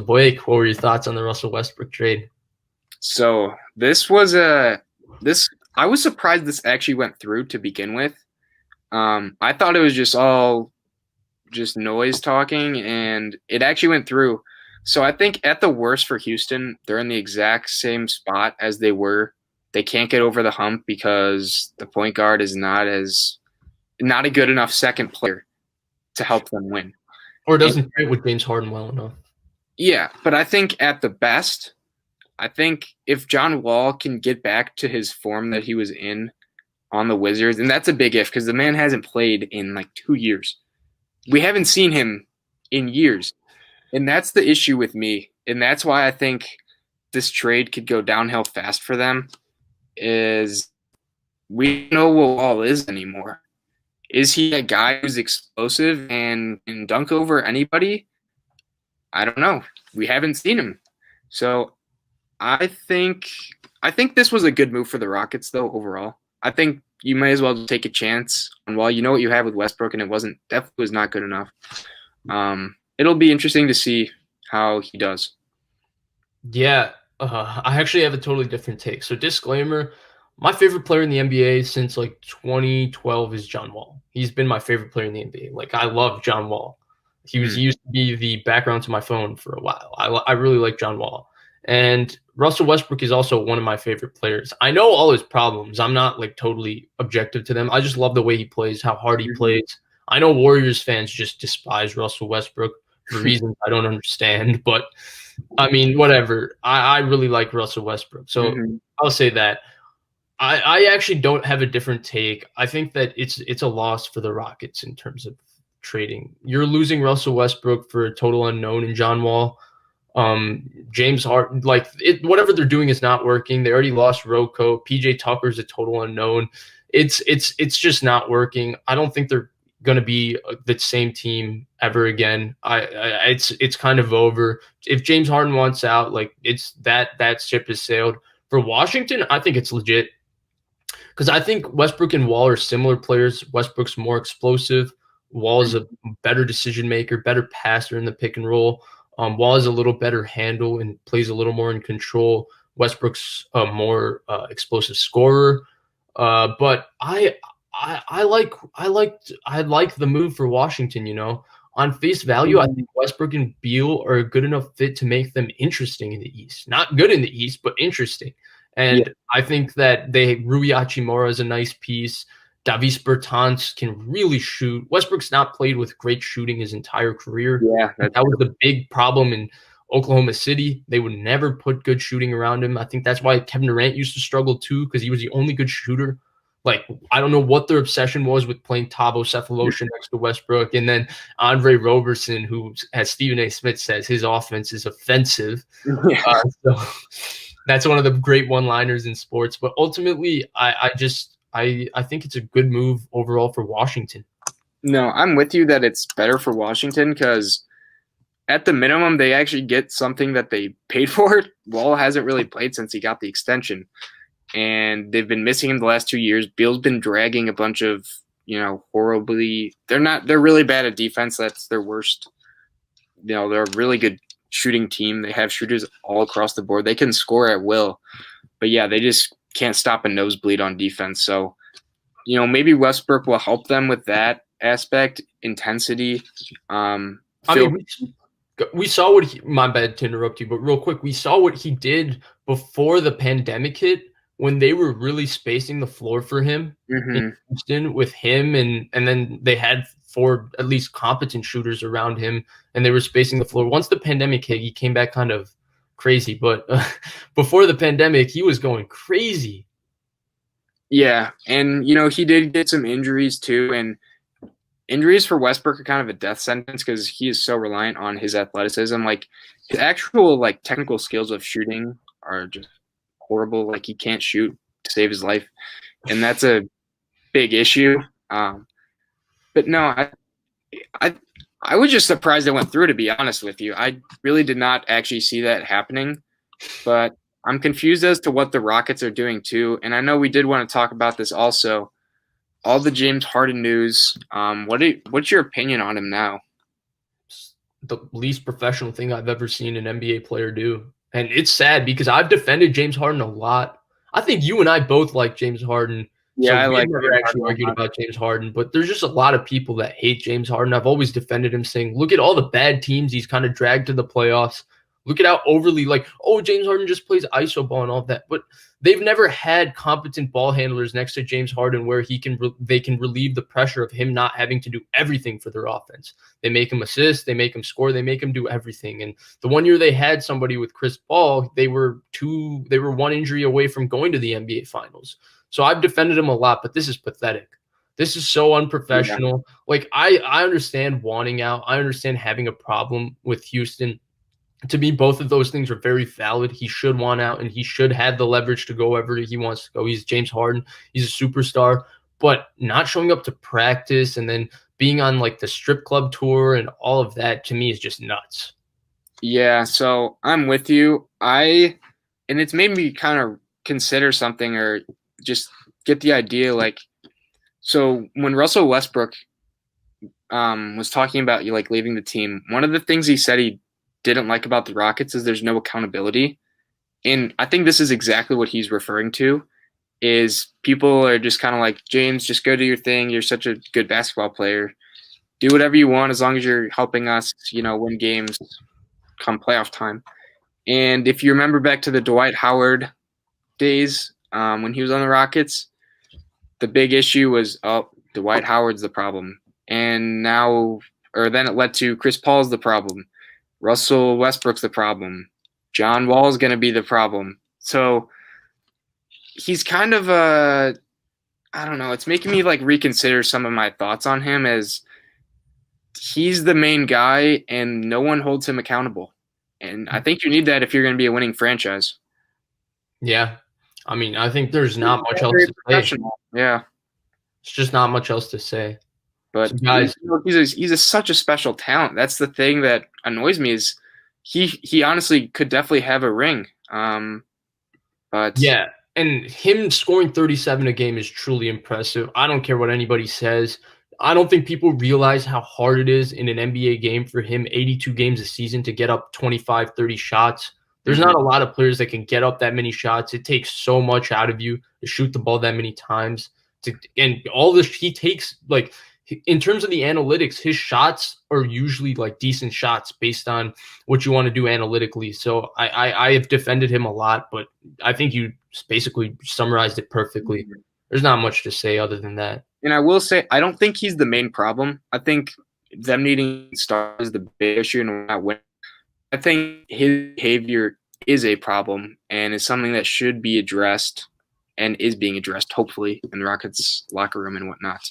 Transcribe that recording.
Blake, what were your thoughts on the Russell Westbrook trade? So this was this I was surprised this actually went through to begin with. I thought it was just all just noise talking, and it actually went through. So I think at the worst for Houston, they're in the exact same spot as they were. They can't get over the hump because the point guard is not a good enough second player to help them win. Or And doesn't fit with James Harden well enough? yeah, but I think at the best, I think if John Wall can get back to his form that he was in on the Wizards, and that's a big if because the man hasn't played in like 2 years. We haven't seen him in years. And that's the issue with me. And that's why I think this trade could go downhill fast for them is we don't know what Wall is anymore. Is he a guy who's explosive and can dunk over anybody? I don't know. We haven't seen him. So I think this was a good move for the Rockets though overall. I think you may as well just take a chance on Wall. You know what you have with Westbrook, and it definitely was not good enough. It'll be interesting to see how he does. Yeah, I actually have a totally different take. So disclaimer, my favorite player in the NBA since like 2012 is John Wall. He's been my favorite player in the NBA. Like I love John Wall. He used to be the background to my phone for a while. I really like John Wall. And Russell Westbrook is also one of my favorite players. I know all his problems. I'm not like totally objective to them. I just love the way he plays, how hard he plays. I know Warriors fans just despise Russell Westbrook for reasons I don't understand, but I mean, whatever. I really like Russell Westbrook. So I'll say that. I actually don't have a different take. I think that it's a loss for the Rockets in terms of trading. You're losing Russell Westbrook for a total unknown in John Wall. James Harden, whatever they're doing is not working. They already lost Rocco. PJ Tucker's a total unknown. It's just not working. I don't think they're going to be the same team ever again. It's kind of over. If James Harden wants out, like it's that ship has sailed. For Washington, I think it's legit because I think Westbrook and Wall are similar players. Westbrook's more explosive. Wall is a better decision maker, better passer in the pick and roll. Wall is a little better handle and plays a little more in control. Westbrook's a more explosive scorer. But I like the move for Washington. You know, on face value, I think Westbrook and Beal are a good enough fit to make them interesting in the East. Not good in the East, but interesting. And I think that Rui Hachimura is a nice piece. Davis Bertans can really shoot. Westbrook's not played with great shooting his entire career. Yeah, that was the big problem in Oklahoma City. They would never put good shooting around him. I think that's why Kevin Durant used to struggle too, because he was the only good shooter. Like, I don't know what their obsession was with playing Thabo Sefolosha next to Westbrook. And then Andre Roberson, who, as Stephen A. Smith says, his offense is offensive. So that's one of the great one-liners in sports. But ultimately, I think it's a good move overall for Washington. No, I'm with you that it's better for Washington because at the minimum, they actually get something that they paid for. Wall hasn't really played since he got the extension. And they've been missing him the last 2 years. Beal's been dragging a bunch of, horribly. They're really bad at defense. That's their worst. They're a really good shooting team. They have shooters all across the board. They can score at will. But yeah, they just can't stop a nosebleed on defense. So, maybe Westbrook will help them with that aspect, intensity. We saw what my bad to interrupt you, but real quick, we saw what he did before the pandemic hit when they were really spacing the floor for him in Houston with him. And then they had 4 at least competent shooters around him and they were spacing the floor. Once the pandemic hit, he came back kind of crazy, but before the pandemic, he was going crazy. Yeah, and he did get some injuries too, and injuries for Westbrook are kind of a death sentence because he is so reliant on his athleticism. Like his actual technical skills of shooting are just horrible. Like he can't shoot to save his life, and that's a big issue. But no, I was just surprised it went through, to be honest with you. I really did not actually see that happening, but I'm confused as to what the Rockets are doing too. And I know we did want to talk about this also. All the James Harden news. What's your opinion on him now? the least professional thing I've ever seen an NBA player do. And it's sad because I've defended James Harden a lot. I think you and I both like James Harden. So Yeah, I we've like never James actually Harden a argued lot. about James Harden, but there's just a lot of people that hate James Harden. I've always defended him, saying, look at all the bad teams he's kind of dragged to the playoffs. Look at how overly like, oh, James Harden just plays ISO ball and all that. But they've never had competent ball handlers next to James Harden where they can relieve the pressure of him not having to do everything for their offense. They make him assist, they make him score, they make him do everything. And the one year they had somebody with Chris Paul, they were one injury away from going to the NBA Finals. So I've defended him a lot, but this is pathetic. This is so Yeah. unprofessional. Like I understand wanting out. I understand having a problem with Houston. To me, both of those things are very valid. He should want out and he should have the leverage to go wherever he wants to go. He's James Harden. He's a superstar, but not showing up to practice and then being on like the strip club tour and all of that to me is just nuts. Yeah, so I'm with you. And it's made me kind of consider something or just get the idea like so when Russell Westbrook was talking about you like leaving the team, one of the things he said he didn't like about the Rockets is there's no accountability. And I think this is exactly what he's referring to is people are just kind of like, James, just go do your thing. You're such a good basketball player. Do whatever you want as long as you're helping us, win games come playoff time. And if you remember back to the Dwight Howard days when he was on the Rockets, the big issue was, Dwight Howard's the problem. And then it led to Chris Paul's the problem. Russell Westbrook's the problem. John Wall's going to be the problem. So he's kind of I don't know. It's making me like reconsider some of my thoughts on him as he's the main guy and no one holds him accountable. And I think you need that if you're going to be a winning franchise. Yeah. I mean, I think there's He's not much else very to say. professional. Yeah. It's just not much else to say. So But guys, such a special talent. That's the thing that annoys me is he honestly could definitely have a ring. But yeah, and him scoring 37 a game is truly impressive. I don't care what anybody says. I don't think people realize how hard it is in an NBA game for him 82 games a season to get up 25, 30 shots. There's mhm. not a lot of players that can get up that many shots. It takes so much out of you to shoot the ball that many times. And all this he takes like in terms of the analytics, his shots are usually like decent shots based on what you want to do analytically. So I have defended him a lot, but I think you basically summarized it perfectly. There's not much to say other than that. And I will say, I don't think he's the main problem. I think them needing stars is the big issue and not winning. I think his behavior is a problem and is something that should be addressed and is being addressed, hopefully, in the Rockets locker room and whatnot.